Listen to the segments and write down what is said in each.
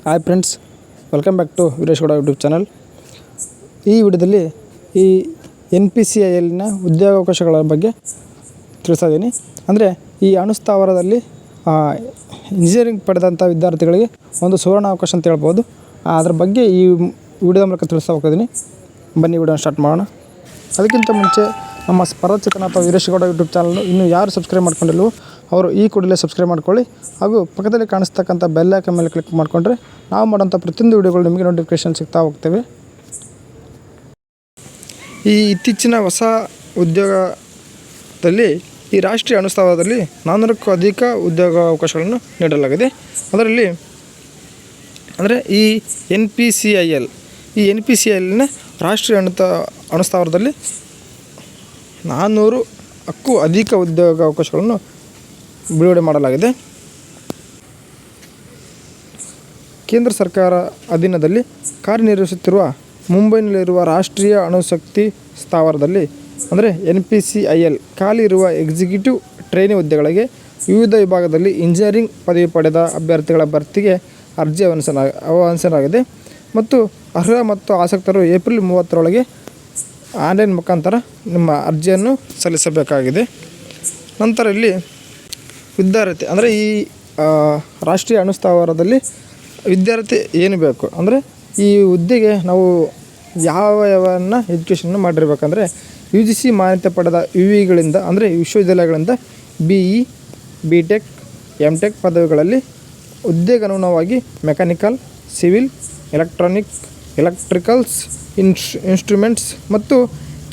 Hi friends, welcome back to Veeresh Gowda YouTube channel. ಈ ವಿಡಿಯೋದಲ್ಲಿ ಈ NPCILನ ಉದ್ಯೋಗಾವಕಾಶಗಳ ಬಗ್ಗೆ ತಿಳಿಸ್ತಾ ಇದ್ದೀನಿ. ಅಂದರೆ ಈ ಅಣುಸ್ಥಾವರದಲ್ಲಿ ಇಂಜಿನಿಯರಿಂಗ್ ಪಡೆದಂಥ ವಿದ್ಯಾರ್ಥಿಗಳಿಗೆ ಒಂದು ಸುವರ್ಣ ಅವಕಾಶ ಅಂತ ಹೇಳ್ಬೋದು. ಅದ್ರ ಬಗ್ಗೆ ಈ ವಿಡಿಯೋದ ಮೂಲಕ ತಿಳಿಸ್ತಾ ಹೋಗ್ತಿದ್ದೀನಿ. ಬನ್ನಿ ವಿಡಿಯೋನ ಸ್ಟಾರ್ಟ್ ಮಾಡೋಣ. ಅದಕ್ಕಿಂತ ಮುಂಚೆ ನಮ್ಮ ಸ್ಪರ್ಧಾಚೇತನ ಅಥವಾ ವೀರೇಶ್ ಗೌಡ ಯೂಟ್ಯೂಬ್ ಚಾನಲ್ ಇನ್ನೂ ಯಾರು ಸಬ್ಸ್ಕ್ರೈಬ್ ಮಾಡ್ಕೊಂಡಿಲ್ವೋ ಅವರು ಈ ಕೂಡಲೇ ಸಬ್ಸ್ಕ್ರೈಬ್ ಮಾಡ್ಕೊಳ್ಳಿ. ಹಾಗೂ ಪಕ್ಕದಲ್ಲಿ ಕಾಣಿಸ್ತಕ್ಕಂಥ ಬೆಲ್ ಐಕಾನ್ ಮೇಲೆ ಕ್ಲಿಕ್ ಮಾಡಿಕೊಂಡ್ರೆ ನಾವು ಮಾಡೋಂಥ ಪ್ರತಿಯೊಂದು ವಿಡಿಯೋಗಳು ನಿಮಗೆ ನೋಟಿಫಿಕೇಷನ್ ಸಿಗ್ತಾ ಹೋಗ್ತೇವೆ. ಈ ಇತ್ತೀಚಿನ ಹೊಸ ಉದ್ಯೋಗದಲ್ಲಿ ಈ ರಾಷ್ಟ್ರೀಯ ಅಣುಸ್ಥಾವರದಲ್ಲಿ 400ಕ್ಕೂ ಅಧಿಕ ಉದ್ಯೋಗಾವಕಾಶಗಳನ್ನು ನೀಡಲಾಗಿದೆ. ಅದರಲ್ಲಿ ಅಂದರೆ ಈ NPCILನ ರಾಷ್ಟ್ರೀಯ ಅಣುಸ್ಥಾವರದಲ್ಲಿ 400ಕ್ಕೂ ಅಧಿಕ ಉದ್ಯೋಗಾವಕಾಶಗಳನ್ನು ಬಿಡುಗಡೆ ಮಾಡಲಾಗಿದೆ. ಕೇಂದ್ರ ಸರ್ಕಾರ ಅಧೀನದಲ್ಲಿ ಕಾರ್ಯನಿರ್ವಹಿಸುತ್ತಿರುವ ಮುಂಬೈನಲ್ಲಿರುವ ರಾಷ್ಟ್ರೀಯ ಅಣುಶಕ್ತಿ ಸ್ಥಾವರದಲ್ಲಿ ಅಂದರೆ NPCIL ಖಾಲಿ ಇರುವ ಎಕ್ಸಿಕ್ಯೂಟಿವ್ ಟ್ರೈನಿ ಹುದ್ದೆಗಳಿಗೆ ವಿವಿಧ ವಿಭಾಗದಲ್ಲಿ ಇಂಜಿನಿಯರಿಂಗ್ ಪದವಿ ಪಡೆದ ಅಭ್ಯರ್ಥಿಗಳ ಭರ್ತಿಗೆ ಅರ್ಜಿ ಆಹ್ವಾನಿಸಲಾಗಿದೆ. ಮತ್ತು ಅರ್ಹ ಮತ್ತು ಆಸಕ್ತರು ಏಪ್ರಿಲ್ 30ರೊಳಗೆ ಆನ್ಲೈನ್ ಮುಖಾಂತರ ನಿಮ್ಮ ಅರ್ಜಿಯನ್ನು ಸಲ್ಲಿಸಬೇಕಾಗಿದೆ. ನಂತರ ಇಲ್ಲಿ ವಿದ್ಯಾರ್ಥಿ ಅಂದರೆ ಈ ರಾಷ್ಟ್ರೀಯ ಅಣುಸ್ಥಾವರದಲ್ಲಿ ವಿದ್ಯಾರ್ಥಿ ಏನು ಬೇಕು ಅಂದರೆ ಈ ಹುದ್ದೆಗೆ ನಾವು ಯಾವನ್ನ ಎಜುಕೇಷನ್ನ ಮಾಡಿರಬೇಕಂದ್ರೆ UGC ಮಾನ್ಯತೆ ಪಡೆದ ವಿವಿಗಳಿಂದ ಅಂದರೆ ವಿಶ್ವವಿದ್ಯಾಲಯಗಳಿಂದ BE, BTech, MTech ಪದವಿಗಳಲ್ಲಿ ಹುದ್ದೆಗೆ ಅನುಗುಣವಾಗಿ ಮೆಕ್ಯಾನಿಕಲ್, ಸಿವಿಲ್, ಎಲೆಕ್ಟ್ರಿಕಲ್ಸ್, ಇನ್ಸ್ಟ್ರೂಮೆಂಟ್ಸ್ ಮತ್ತು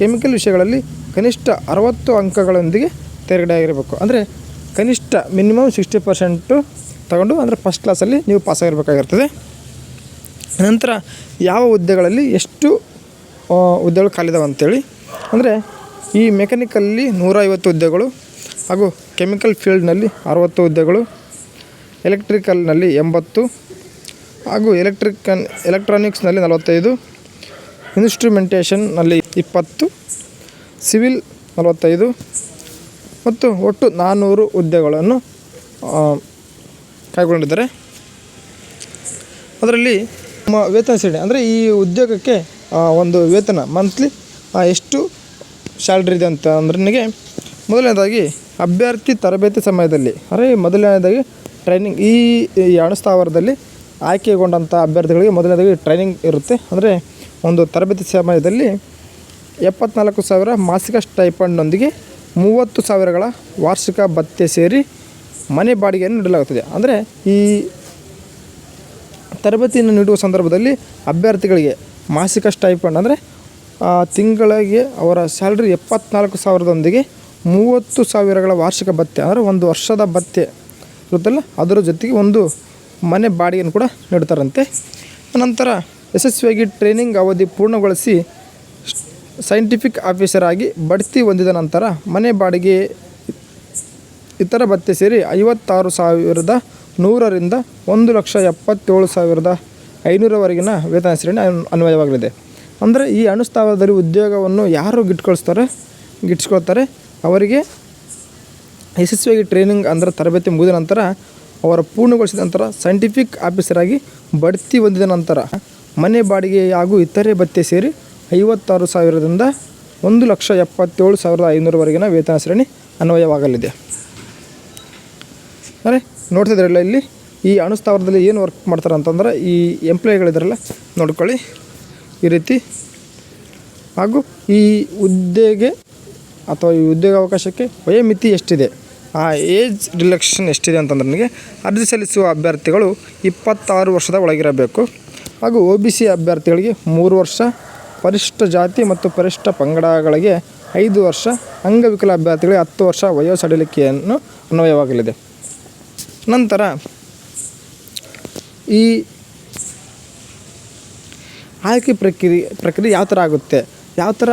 ಕೆಮಿಕಲ್ ವಿಷಯಗಳಲ್ಲಿ ಕನಿಷ್ಠ 60 ಅಂಕಗಳೊಂದಿಗೆ ತೇರ್ಗಡೆಯಾಗಿರಬೇಕು. ಅಂದರೆ ಕನಿಷ್ಠ ಮಿನಿಮಮ್ 60% ತಗೊಂಡು ಅಂದರೆ ಫಸ್ಟ್ ಕ್ಲಾಸಲ್ಲಿ ನೀವು ಪಾಸಾಗಿರಬೇಕಾಗಿರ್ತದೆ. ನಂತರ ಯಾವ ಹುದ್ದೆಗಳಲ್ಲಿ ಎಷ್ಟು ಹುದ್ದೆಗಳು ಖಾಲಿದಾವೆ ಅಂಥೇಳಿ ಅಂದರೆ ಈ ಮೆಕ್ಯಾನಿಕಲ್ಲಿ 150 ಹುದ್ದೆಗಳು ಹಾಗೂ ಕೆಮಿಕಲ್ ಫೀಲ್ಡ್ನಲ್ಲಿ 60 ಹುದ್ದೆಗಳು, ಎಲೆಕ್ಟ್ರಿಕಲ್ನಲ್ಲಿ 80 ಹಾಗೂ ಎಲೆಕ್ಟ್ರಾನಿಕ್ಸ್ನಲ್ಲಿ 45, ಇನ್ಸ್ಟ್ರುಮೆಂಟೇಷನ್ನಲ್ಲಿ 20, ಸಿವಿಲ್ 45 ಮತ್ತು ಒಟ್ಟು 400 ಹುದ್ದೆಗಳನ್ನು ಕೈಗೊಂಡಿದ್ದಾರೆ. ಅದರಲ್ಲಿ ನಮ್ಮ ವೇತನ ಶ್ರೇಣಿ ಅಂದರೆ ಈ ಉದ್ಯೋಗಕ್ಕೆ ಒಂದು ವೇತನ ಮಂತ್ಲಿ ಎಷ್ಟು ಸ್ಯಾಲ್ರಿ ಇದೆ ಅಂತ ಅಂದ್ರೆ ನನಗೆ ಮೊದಲನೇದಾಗಿ ಅಭ್ಯರ್ಥಿ ತರಬೇತಿ ಸಮಯದಲ್ಲಿ ಮೊದಲನೇದಾಗಿ ಟ್ರೈನಿಂಗ್ ಈ ಅಣುಸ್ಥಾವರದಲ್ಲಿ ಆಯ್ಕೆಗೊಂಡಂಥ ಅಭ್ಯರ್ಥಿಗಳಿಗೆ ಮೊದಲನೇದಾಗಿ ಟ್ರೈನಿಂಗ್ ಇರುತ್ತೆ. ಅಂದರೆ ಒಂದು ತರಬೇತಿ ಸಮಯದಲ್ಲಿ 74,000 ಮಾಸಿಕ ಸ್ಟೈಪಂಡ್ನೊಂದಿಗೆ 30,000ಗಳ ವಾರ್ಷಿಕ ಭತ್ಯೆ ಸೇರಿ ಮನೆ ಬಾಡಿಗೆಯನ್ನು ನೀಡಲಾಗುತ್ತದೆ. ಅಂದರೆ ಈ ತರಬೇತಿಯನ್ನು ನೀಡುವ ಸಂದರ್ಭದಲ್ಲಿ ಅಭ್ಯರ್ಥಿಗಳಿಗೆ ಮಾಸಿಕ ಸ್ಟೈಪಂಡ್ ಅಂದರೆ ತಿಂಗಳಿಗೆ ಅವರ ಸ್ಯಾಲ್ರಿ 74,000ದೊಂದಿಗೆ 30,000ಗಳ ವಾರ್ಷಿಕ ಭತ್ಯೆ ಅಂದರೆ ಒಂದು ವರ್ಷದ ಭತ್ಯೆ ಇರುತ್ತಲ್ಲ ಅದರ ಜೊತೆಗೆ ಒಂದು ಮನೆ ಬಾಡಿಗೆಯನ್ನು ಕೂಡ ನೀಡ್ತಾರಂತೆ. ನಂತರ ಯಶಸ್ವಿಯಾಗಿ ಟ್ರೈನಿಂಗ್ ಅವಧಿ ಪೂರ್ಣಗೊಳಿಸಿ ಸೈಂಟಿಫಿಕ್ ಆಫೀಸರ್ ಆಗಿ ಬಡ್ತಿ ಹೊಂದಿದ ನಂತರ ಮನೆ ಬಾಡಿಗೆ ಇತರ ಭತ್ಯೆ ಸೇರಿ 56,100ರಿಂದ 1,77,500ವರೆಗಿನ ವೇತನ ಶ್ರೇಣಿ ಅನ್ವಯವಾಗಲಿದೆ. ಅಂದರೆ ಈ ಅಣುಸ್ಥಾವರದಲ್ಲಿ ಉದ್ಯೋಗವನ್ನು ಯಾರು ಗಿಟ್ಟಿಸ್ಕೊಳ್ತಾರೆ ಅವರಿಗೆ ಯಶಸ್ವಿಯಾಗಿ ಟ್ರೈನಿಂಗ್ ಅಂದರೆ ತರಬೇತಿ ಮುಗಿದ ನಂತರ ಅವರ ಪೂರ್ಣಗೊಳಿಸಿದ ನಂತರ ಸೈಂಟಿಫಿಕ್ ಆಫೀಸರ್ ಆಗಿ ಬಡ್ತಿ ಹೊಂದಿದ ನಂತರ ಮನೆ ಬಾಡಿಗೆ ಹಾಗೂ ಇತರೆ ಭತ್ಯೆ ಸೇರಿ 56,000ರಿಂದ 1,77,500ವರೆಗಿನ ವೇತನ ಶ್ರೇಣಿ ಅನ್ವಯವಾಗಲಿದೆ. ಅಂದರೆ ನೋಡ್ತಿದ್ರಲ್ಲ ಇಲ್ಲಿ ಈ ಅಣುಸ್ಥಾವರದಲ್ಲಿ ಏನು ವರ್ಕ್ ಮಾಡ್ತಾರೆ ಅಂತಂದ್ರೆ ಈ ಎಂಪ್ಲಾಯಿಗಳಿದಾರಲ್ಲ ನೋಡ್ಕೊಳ್ಳಿ ಈ ರೀತಿ. ಹಾಗೂ ಈ ಹುದ್ದೆಗೆ ಅಥವಾ ಈ ಉದ್ಯೋಗಾವಕಾಶಕ್ಕೆ ವಯೋಮಿತಿ ಎಷ್ಟಿದೆ, ಆ ಏಜ್ ರಿಲ್ಯಾಕ್ಸೇಷನ್ ಎಷ್ಟಿದೆ ಅಂತಂದ್ರೆ ನನಗೆ ಅರ್ಜಿ ಸಲ್ಲಿಸುವ ಅಭ್ಯರ್ಥಿಗಳು 26 ವರ್ಷದ ಒಳಗಿರಬೇಕು. ಹಾಗೂ OBC ಅಭ್ಯರ್ಥಿಗಳಿಗೆ 3 ವರ್ಷ, ಪರಿಶಿಷ್ಟ ಜಾತಿ ಮತ್ತು ಪರಿಶಿಷ್ಟ ಪಂಗಡಗಳಿಗೆ 5 ವರ್ಷ, ಅಂಗವಿಕಲ ಅಭ್ಯರ್ಥಿಗಳಿಗೆ 10 ವರ್ಷ ವಯೋಸಡಿಲಿಕೆಯನ್ನು ಅನ್ವಯವಾಗಲಿದೆ. ನಂತರ ಈ ಆಯ್ಕೆ ಪ್ರಕ್ರಿಯೆ ಯಾವ ಥರ ಆಗುತ್ತೆ, ಯಾವ ಥರ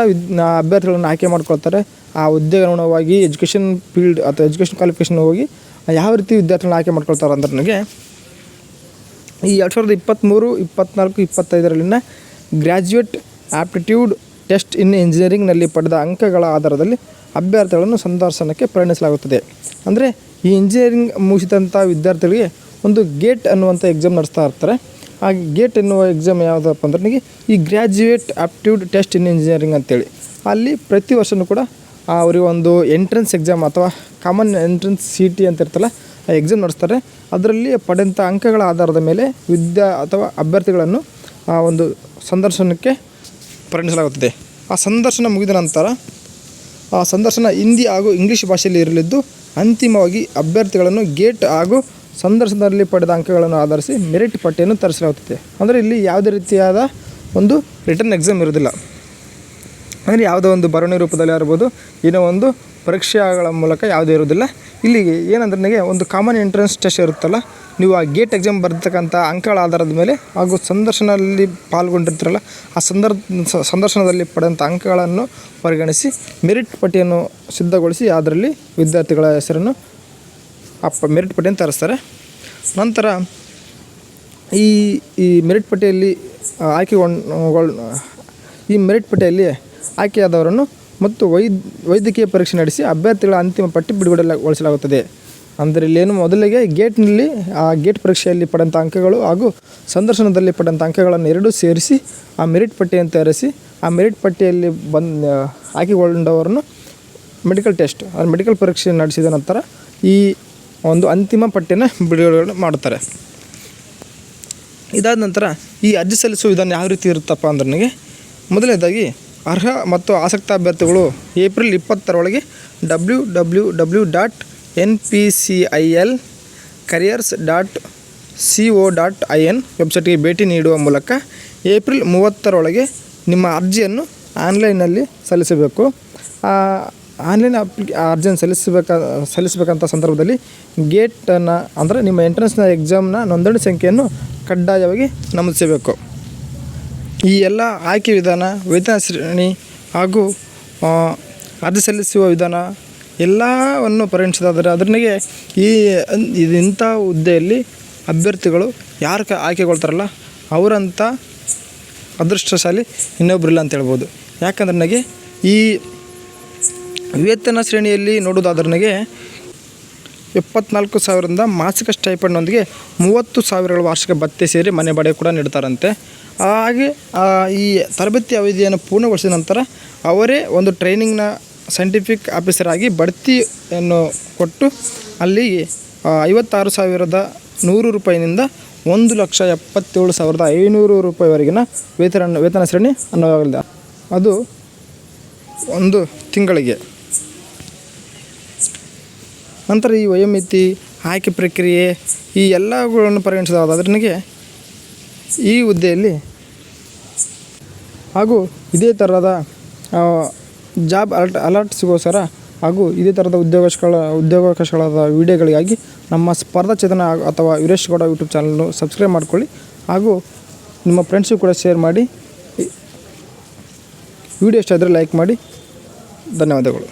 ಅಭ್ಯರ್ಥಿಗಳನ್ನು ಆಯ್ಕೆ ಮಾಡ್ಕೊಳ್ತಾರೆ, ಆ ಹುದ್ದೆಗೆ ಅನುಗುಣವಾಗಿ ಎಜುಕೇಷನ್ ಫೀಲ್ಡ್ ಅಥವಾ ಎಜುಕೇಷನ್ ಕ್ವಾಲಿಫಿಕೇಷನ್ ಹೋಗಿ ಯಾವ ರೀತಿ ವಿದ್ಯಾರ್ಥಿಗಳನ್ನ ಆಯ್ಕೆ ಮಾಡ್ಕೊಳ್ತಾರೆ ಅಂದ್ರೆ ನನಗೆ ಈ 2023, 24, 25ರಲ್ಲಿನ ಗ್ರ್ಯಾಜುಯೇಟ್ ಆಪ್ಟಿಟ್ಯೂಡ್ ಟೆಸ್ಟ್ ಇನ್ ಇಂಜಿನಿಯರಿಂಗ್ನಲ್ಲಿ ಪಡೆದ ಅಂಕಗಳ ಆಧಾರದಲ್ಲಿ ಅಭ್ಯರ್ಥಿಗಳನ್ನು ಸಂದರ್ಶನಕ್ಕೆ ಪರಿಗಣಿಸಲಾಗುತ್ತದೆ. ಅಂದರೆ ಈ ಇಂಜಿನಿಯರಿಂಗ್ ಮುಗಿಸಿದಂಥ ವಿದ್ಯಾರ್ಥಿಗಳಿಗೆ ಒಂದು ಗೇಟ್ ಅನ್ನುವಂಥ ಎಕ್ಸಾಮ್ ನಡೆಸ್ತಾ ಇರ್ತಾರೆ. ಆ ಗೇಟ್ ಎನ್ನುವ ಎಕ್ಸಾಮ್ ಯಾವುದಪ್ಪ ಅಂದ್ರೆ ನನಗೆ ಈ graduate aptitude test in engineering ಅಂತೇಳಿ ಅಲ್ಲಿ ಪ್ರತಿ ವರ್ಷವೂ ಕೂಡ ಅವರಿಗೆ ಒಂದು ಎಂಟ್ರೆನ್ಸ್ ಎಕ್ಸಾಮ್ ಅಥವಾ ಕಾಮನ್ ಎಂಟ್ರೆನ್ಸ್ CT ಅಂತ ಇರ್ತಲ್ಲ ಆ ಎಕ್ಸಾಮ್ ನಡೆಸ್ತಾರೆ. ಅದರಲ್ಲಿ ಪಡೆದಂಥ ಅಂಕಗಳ ಆಧಾರದ ಮೇಲೆ ಅಥವಾ ಅಭ್ಯರ್ಥಿಗಳನ್ನು ಆ ಒಂದು ಸಂದರ್ಶನಕ್ಕೆ ಪರಿಗಣಿಸಲಾಗುತ್ತದೆ. ಆ ಸಂದರ್ಶನ ಮುಗಿದ ನಂತರ ಆ ಸಂದರ್ಶನ ಹಿಂದಿ ಹಾಗೂ ಇಂಗ್ಲೀಷ್ ಭಾಷೆಯಲ್ಲಿ ಇರಲಿದ್ದು ಅಂತಿಮವಾಗಿ ಅಭ್ಯರ್ಥಿಗಳನ್ನು ಗೇಟ್ ಹಾಗೂ ಸಂದರ್ಶನದಲ್ಲಿ ಪಡೆದ ಅಂಕಗಳನ್ನು ಆಧರಿಸಿ ಮೆರಿಟ್ ಪಟ್ಟಿಯನ್ನು ತರಿಸಲಾಗುತ್ತದೆ. ಅಂದರೆ ಇಲ್ಲಿ ಯಾವುದೇ ರೀತಿಯಾದ ಒಂದು ರಿಟರ್ನ್ ಎಕ್ಸಾಮ್ ಇರೋದಿಲ್ಲ. ಅಂದರೆ ಯಾವುದೋ ಒಂದು ಬರವಣಿಗೆ ರೂಪದಲ್ಲಿ ಇರ್ಬೋದು, ಏನೋ ಒಂದು ಪರೀಕ್ಷೆಗಳ ಮೂಲಕ ಯಾವುದೇ ಇರೋದಿಲ್ಲ. ಇಲ್ಲಿಗೆ ಏನಂದ್ರೆ ನನಗೆ ಒಂದು ಕಾಮನ್ ಎಂಟ್ರೆನ್ಸ್ ಟೆಸ್ಟ್ ಇರುತ್ತಲ್ಲ, ನೀವು ಆ ಗೇಟ್ ಎಕ್ಸಾಮ್ ಬರ್ತಕ್ಕಂಥ ಅಂಕಗಳ ಆಧಾರದ ಮೇಲೆ ಹಾಗೂ ಸಂದರ್ಶನದಲ್ಲಿ ಪಾಲ್ಗೊಂಡಿರ್ತೀರಲ್ಲ ಆ ಸಂದರ್ಶನದಲ್ಲಿ ಪಡೆದಂಥ ಅಂಕಗಳನ್ನು ಪರಿಗಣಿಸಿ ಮೆರಿಟ್ ಪಟ್ಟಿಯನ್ನು ಸಿದ್ಧಗೊಳಿಸಿ ಅದರಲ್ಲಿ ವಿದ್ಯಾರ್ಥಿಗಳ ಹೆಸರನ್ನು ಮೆರಿಟ್ ಪಟ್ಟಿಯನ್ನು ತರಿಸ್ತಾರೆ. ನಂತರ ಈ ಮೆರಿಟ್ ಪಟ್ಟಿಯಲ್ಲಿ ಈ ಮೆರಿಟ್ ಪಟ್ಟಿಯಲ್ಲಿ ಆಯ್ಕೆಯಾದವರನ್ನು ಮತ್ತು ವೈದ್ಯಕೀಯ ಪರೀಕ್ಷೆ ನಡೆಸಿ ಅಭ್ಯರ್ಥಿಗಳ ಅಂತಿಮ ಪಟ್ಟಿ ಬಿಡುಗಡೆಗೊಳಿಸಲಾಗುತ್ತದೆ. ಅಂದರೆ ಇಲ್ಲೇನು ಮೊದಲಿಗೆ ಗೇಟ್ನಲ್ಲಿ ಆ ಗೇಟ್ ಪರೀಕ್ಷೆಯಲ್ಲಿ ಪಡೆದಂಥ ಅಂಕಗಳು ಹಾಗೂ ಸಂದರ್ಶನದಲ್ಲಿ ಪಡೆದಂಥ ಅಂಕಗಳನ್ನು ಎರಡೂ ಸೇರಿಸಿ ಆ ಮೆರಿಟ್ ಪಟ್ಟಿಯನ್ನು ತಯಾರಿಸಿ ಆ ಮೆರಿಟ್ ಪಟ್ಟಿಯಲ್ಲಿ ಆಯ್ಕೆಗೊಂಡವರನ್ನು ಮೆಡಿಕಲ್ ಟೆಸ್ಟ್ ಮೆಡಿಕಲ್ ಪರೀಕ್ಷೆ ನಡೆಸಿದ ನಂತರ ಈ ಒಂದು ಅಂತಿಮ ಪಟ್ಟಿಯನ್ನು ಬಿಡುಗಡೆ ಮಾಡುತ್ತಾರೆ. ಇದಾದ ನಂತರ ಈ ಅರ್ಜಿ ಸಲ್ಲಿಸುವ ವಿಧಾನ ಯಾವ ರೀತಿ ಇರುತ್ತಪ್ಪ ಅಂದ್ರೆ ನನಗೆ ಮೊದಲನೇದಾಗಿ ಅರ್ಹ ಮತ್ತು ಆಸಕ್ತ ಅಭ್ಯರ್ಥಿಗಳು ಏಪ್ರಿಲ್ 20 www.npcil-careers.co.in ವೆಬ್ಸೈಟ್ಗೆ ಭೇಟಿ ನೀಡುವ ಮೂಲಕ ಏಪ್ರಿಲ್ 30 ನಿಮ್ಮ ಅರ್ಜಿಯನ್ನು ಆನ್ಲೈನಲ್ಲಿ ಸಲ್ಲಿಸಬೇಕು. ಆನ್ಲೈನ್ ಅರ್ಜಿಯನ್ನು ಸಲ್ಲಿಸಬೇಕಂತ ಸಂದರ್ಭದಲ್ಲಿ ಗೇಟನ್ನು ಅಂದರೆ ನಿಮ್ಮ ಎಂಟ್ರೆನ್ಸ್ನ ಎಕ್ಸಾಮ್ನ ನೋಂದಣಿ ಸಂಖ್ಯೆಯನ್ನು ಕಡ್ಡಾಯವಾಗಿ ನಮೂದಿಸಬೇಕು. ಈ ಎಲ್ಲ ಆಯ್ಕೆ ವಿಧಾನ, ವೇತನ ಶ್ರೇಣಿ ಹಾಗೂ ಅರ್ಜಿ ಸಲ್ಲಿಸುವ ವಿಧಾನ ಎಲ್ಲವನ್ನು ಪರಿಗಣಿಸಿದಾದರೆ ಅದರಿಗೆ ಇಂಥ ಹುದ್ದೆಯಲ್ಲಿ ಅಭ್ಯರ್ಥಿಗಳು ಯಾರು ಆಯ್ಕೆಗೊಳ್ತಾರಲ್ಲ ಅವರಂಥ ಅದೃಷ್ಟಶಾಲಿ ಇನ್ನೊಬ್ಬರಿಲ್ಲ ಅಂತ ಹೇಳ್ಬೋದು. ಯಾಕಂದ್ರೆ ನನಗೆ ಈ ವೇತನ ಶ್ರೇಣಿಯಲ್ಲಿ ನೋಡೋದಾದ್ರೆ ನನಗೆ 74,000ರಿಂದ ಮಾಸಿಕ ಸ್ಟೈಪಂಡ್ನೊಂದಿಗೆ 30,000 ವಾರ್ಷಿಕ ಭತ್ಯೆ ಸೇರಿ ಮನೆ ಬಾಡಿಗೆ ಕೂಡ ನೀಡ್ತಾರಂತೆ. ಹಾಗೆ ಈ ತರಬೇತಿ ಅವಧಿಯನ್ನು ಪೂರ್ಣಗೊಳಿಸಿದ ನಂತರ ಅವರೇ ಒಂದು ಟ್ರೈನಿಂಗ್ನ ಸೈಂಟಿಫಿಕ್ ಆಫೀಸರ್ ಆಗಿ ಬಡ್ತಿಯನ್ನು ಕೊಟ್ಟು ಅಲ್ಲಿಗೆ 56,100 ರೂಪಾಯಿನಿಂದ 1,77,500 ರೂಪಾಯಿವರೆಗಿನ ವೇತನ ಶ್ರೇಣಿ ಅನ್ನೋವಾಗಲಿದೆ. ಅದು ಒಂದು ತಿಂಗಳಿಗೆ. ನಂತರ ಈ ವಯೋಮಿತಿ, ಆಯ್ಕೆ ಪ್ರಕ್ರಿಯೆ ಈ ಎಲ್ಲಗಳನ್ನು ಪರಿಗಣಿಸಿದಾದರೆ ನನಗೆ ಈ ಹುದ್ದೆಯಲ್ಲಿ ಹಾಗೂ ಇದೇ ಥರದ ಜಾಬ್ ಅಲರ್ಟ್ಸ್ಗೋಸ್ಕರ ಹಾಗೂ ಇದೇ ಥರದ ಉದ್ಯೋಗಾವಕಾಶಗಳಾದ ವಿಡಿಯೋಗಳಿಗಾಗಿ ನಮ್ಮ ಸ್ಪರ್ಧಾ ಚೇತನ ಅಥವಾ ವೀರೇಶ್ ಗೌಡ ಯೂಟ್ಯೂಬ್ ಚಾನಲ್ನು ಸಬ್ಸ್ಕ್ರೈಬ್ ಮಾಡ್ಕೊಳ್ಳಿ ಹಾಗೂ ನಿಮ್ಮ ಫ್ರೆಂಡ್ಸಿಗೂ ಕೂಡ ಶೇರ್ ಮಾಡಿ. ವಿಡಿಯೋ ಇಷ್ಟ ಆದರೆ ಲೈಕ್ ಮಾಡಿ. ಧನ್ಯವಾದಗಳು.